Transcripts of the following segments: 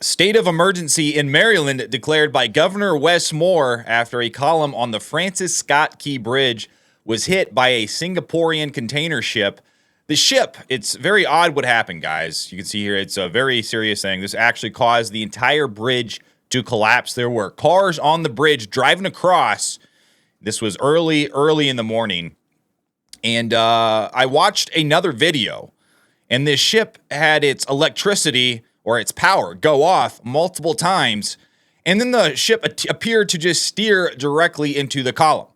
State of emergency in Maryland declared by Governor Wes Moore after a column on the Francis Scott Key Bridge was hit by a Singaporean container ship. The ship, it's very odd what happened, guys. You can see here it's a very serious thing. This actually caused the entire bridge to collapse. There were cars on the bridge driving across. This was early in the morning. And I watched another video, and this ship had its electricity or its power go off multiple times, and then the ship appeared to just steer directly into the column.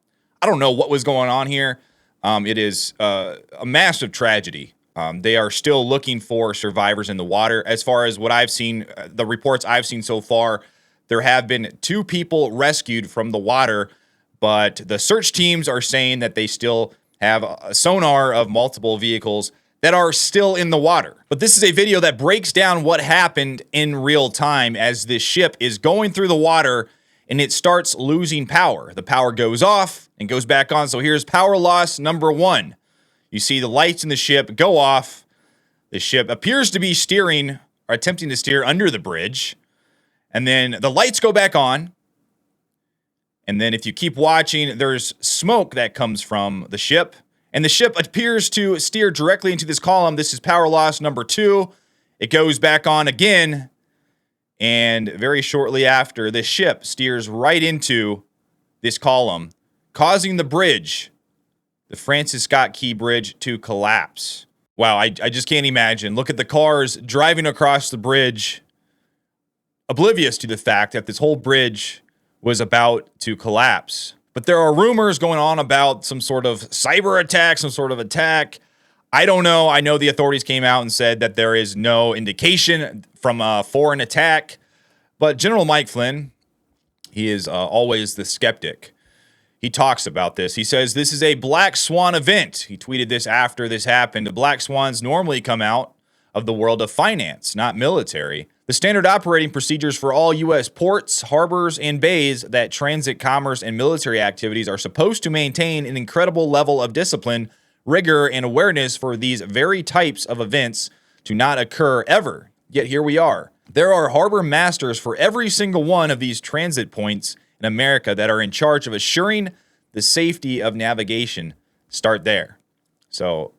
I don't know what was going on here. It is a massive tragedy. They are still looking for survivors in the water. As far as what I've seen, the reports I've seen so far, there have been 2 people rescued from the water, but the search teams are saying that they still have a sonar of multiple vehicles that are still in the water. But this is a video that breaks down what happened in real time as this ship is going through the water and it starts losing power. The power goes off and goes back on. So here's power loss number 1. You see the lights in the ship go off. The ship appears to be steering or attempting to steer under the bridge. And then the lights go back on. And then if you keep watching, there's smoke that comes from the ship. And the ship appears to steer directly into this column. This is power loss number 2. It goes back on again. And very shortly after, this ship steers right into this column, causing the bridge, the Francis Scott Key Bridge, to collapse. Wow, I just can't imagine. Look at the cars driving across the bridge, oblivious to the fact that this whole bridge was about to collapse. But there are rumors going on about some sort of cyber attack, some sort of attack. I don't know. I know the authorities came out and said that there is no indication from a foreign attack. But General Mike Flynn, he is always the skeptic. He talks about this. He says, this is a black swan event. He tweeted this after this happened. The black swans normally come out of the world of finance, not military. The standard operating procedures for all U.S. ports, harbors, and bays that transit commerce and military activities are supposed to maintain an incredible level of discipline, rigor, and awareness for these very types of events to not occur ever. Yet here we are. There are harbor masters for every single one of these transit points in America that are in charge of assuring the safety of navigation. Start there. So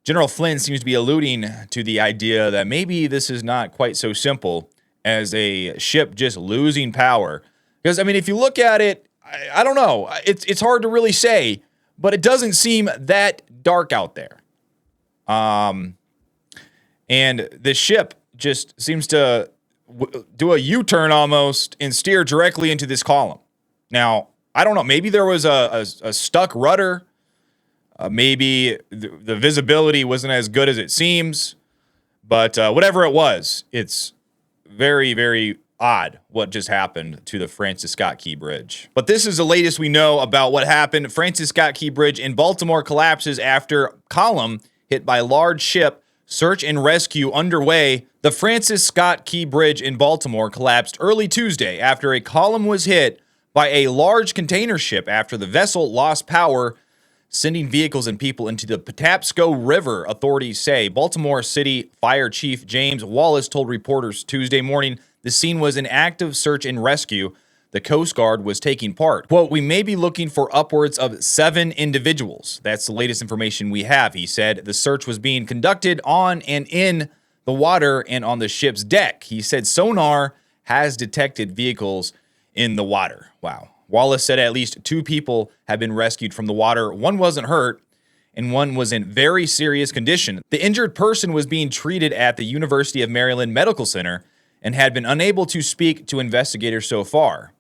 General Flynn seems to be alluding to the idea that maybe this is not quite so simple as a ship just losing power. Because, I mean, if you look at it, I don't know. It's hard to really say, but it doesn't seem that dark out there. And the ship just seems to do a U-turn almost and steer directly into this column. Now, I don't know. Maybe there was a stuck rudder. Maybe the visibility wasn't as good as it seems, but whatever it was, it's very, very odd what just happened to the Francis Scott Key Bridge. But this is the latest we know about what happened. Francis Scott Key Bridge in Baltimore collapses after column hit by large ship. Search and rescue underway. The Francis Scott Key Bridge in Baltimore collapsed early Tuesday after a column was hit by a large container ship after the vessel lost power, sending vehicles and people into the Patapsco River, authorities say. Baltimore City Fire Chief James Wallace told reporters Tuesday morning the scene was an active search and rescue. The Coast Guard was taking part. Quote, we may be looking for upwards of 7 individuals. That's the latest information we have, he said. The search was being conducted on and in the water and on the ship's deck. He said sonar has detected vehicles in the water. Wow. Wallace said at least 2 people have been rescued from the water. 1 wasn't hurt, and 1 was in very serious condition. The injured person was being treated at the University of Maryland Medical Center and had been unable to speak to investigators so far.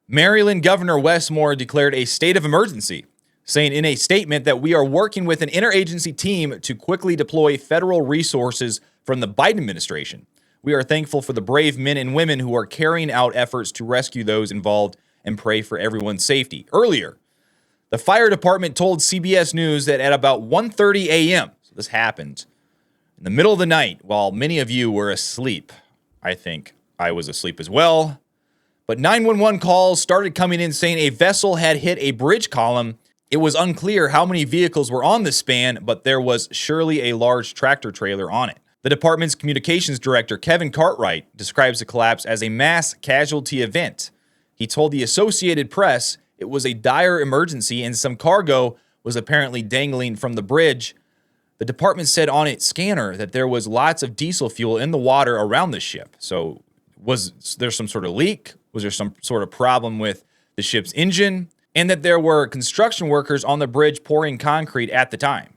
Maryland Governor Wes Moore declared a state of emergency, saying in a statement that we are working with an interagency team to quickly deploy federal resources from the Biden administration. We are thankful for the brave men and women who are carrying out efforts to rescue those involved and pray for everyone's safety. Earlier, the fire department told CBS News that at about 1:30 a.m., so this happened in the middle of the night while many of you were asleep. I think I was asleep as well. But 911 calls started coming in saying a vessel had hit a bridge column. It was unclear how many vehicles were on the span, but there was surely a large tractor trailer on it. The department's communications director, Kevin Cartwright, describes the collapse as a mass casualty event. He told the Associated Press it was a dire emergency and some cargo was apparently dangling from the bridge. The department said on its scanner that there was lots of diesel fuel in the water around the ship. So was there some sort of leak? Was there some sort of problem with the ship's engine? And that there were construction workers on the bridge pouring concrete at the time.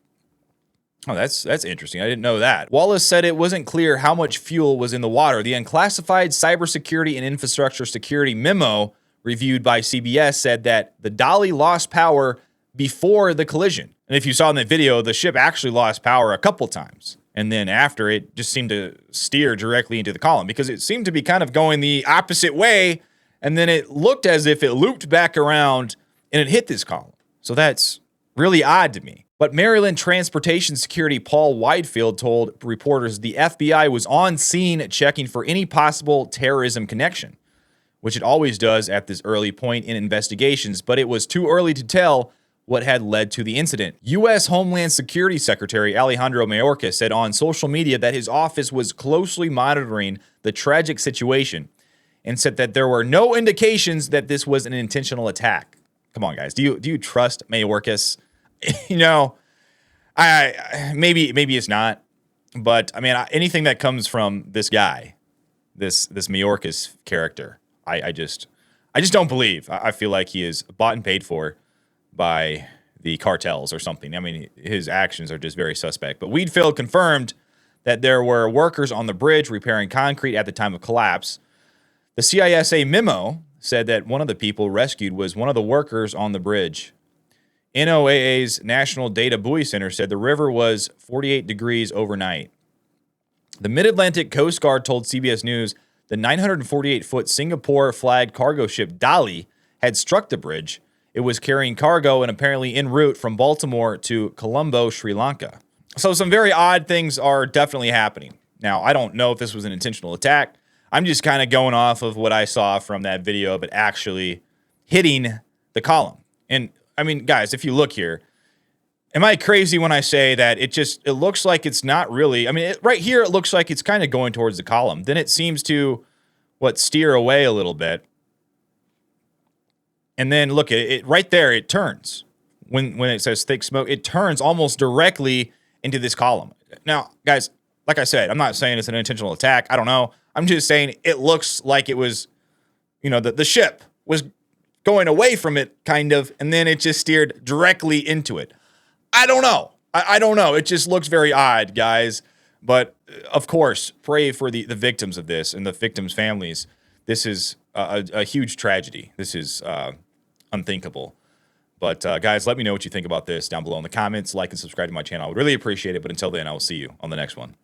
Oh, that's interesting. I didn't know that. Wallace said it wasn't clear how much fuel was in the water. The unclassified cybersecurity and infrastructure security memo reviewed by CBS said that the Dolly lost power before the collision. And if you saw in the video, the ship actually lost power a couple times. And then after, it just seemed to steer directly into the column because it seemed to be kind of going the opposite way. And then it looked as if it looped back around and it hit this column. So that's really odd to me. But Maryland Transportation Security Paul Whitefield told reporters the FBI was on scene checking for any possible terrorism connection, which it always does at this early point in investigations, but it was too early to tell what had led to the incident. U.S. Homeland Security Secretary Alejandro Mayorkas said on social media that his office was closely monitoring the tragic situation and said that there were no indications that this was an intentional attack. Come on, guys. Do you trust Mayorkas? You know, I maybe it's not, but I mean, anything that comes from this guy, this Mayorkas character, I just don't believe. I feel like he is bought and paid for by the cartels or something. I mean, his actions are just very suspect. But Wheatfield confirmed that there were workers on the bridge repairing concrete at the time of collapse. The CISA memo said that one of the people rescued was one of the workers on the bridge. NOAA's National Data Buoy Center said the river was 48 degrees overnight. The Mid-Atlantic Coast Guard told CBS News the 948-foot Singapore-flagged cargo ship Dolly had struck the bridge. It was carrying cargo and apparently en route from Baltimore to Colombo, Sri Lanka. So some very odd things are definitely happening. Now, I don't know if this was an intentional attack. I'm just kind of going off of what I saw from that video of it actually hitting the column. And I mean, guys, if you look here, am I crazy when I say that it looks like it's not really, I mean, right here, it looks like it's kind of going towards the column. Then it seems to, steer away a little bit. And then look at it right there, it turns. When it says thick smoke, it turns almost directly into this column. Now, guys, like I said, I'm not saying it's an intentional attack. I don't know. I'm just saying it looks like it was, the ship was going away from it, kind of, and then it just steered directly into it. I don't know. I don't know. It just looks very odd, guys. But, of course, pray for the victims of this and the victims' families. This is a huge tragedy. This is unthinkable. But, guys, let me know what you think about this down below in the comments. Like and subscribe to my channel. I would really appreciate it. But until then, I will see you on the next one.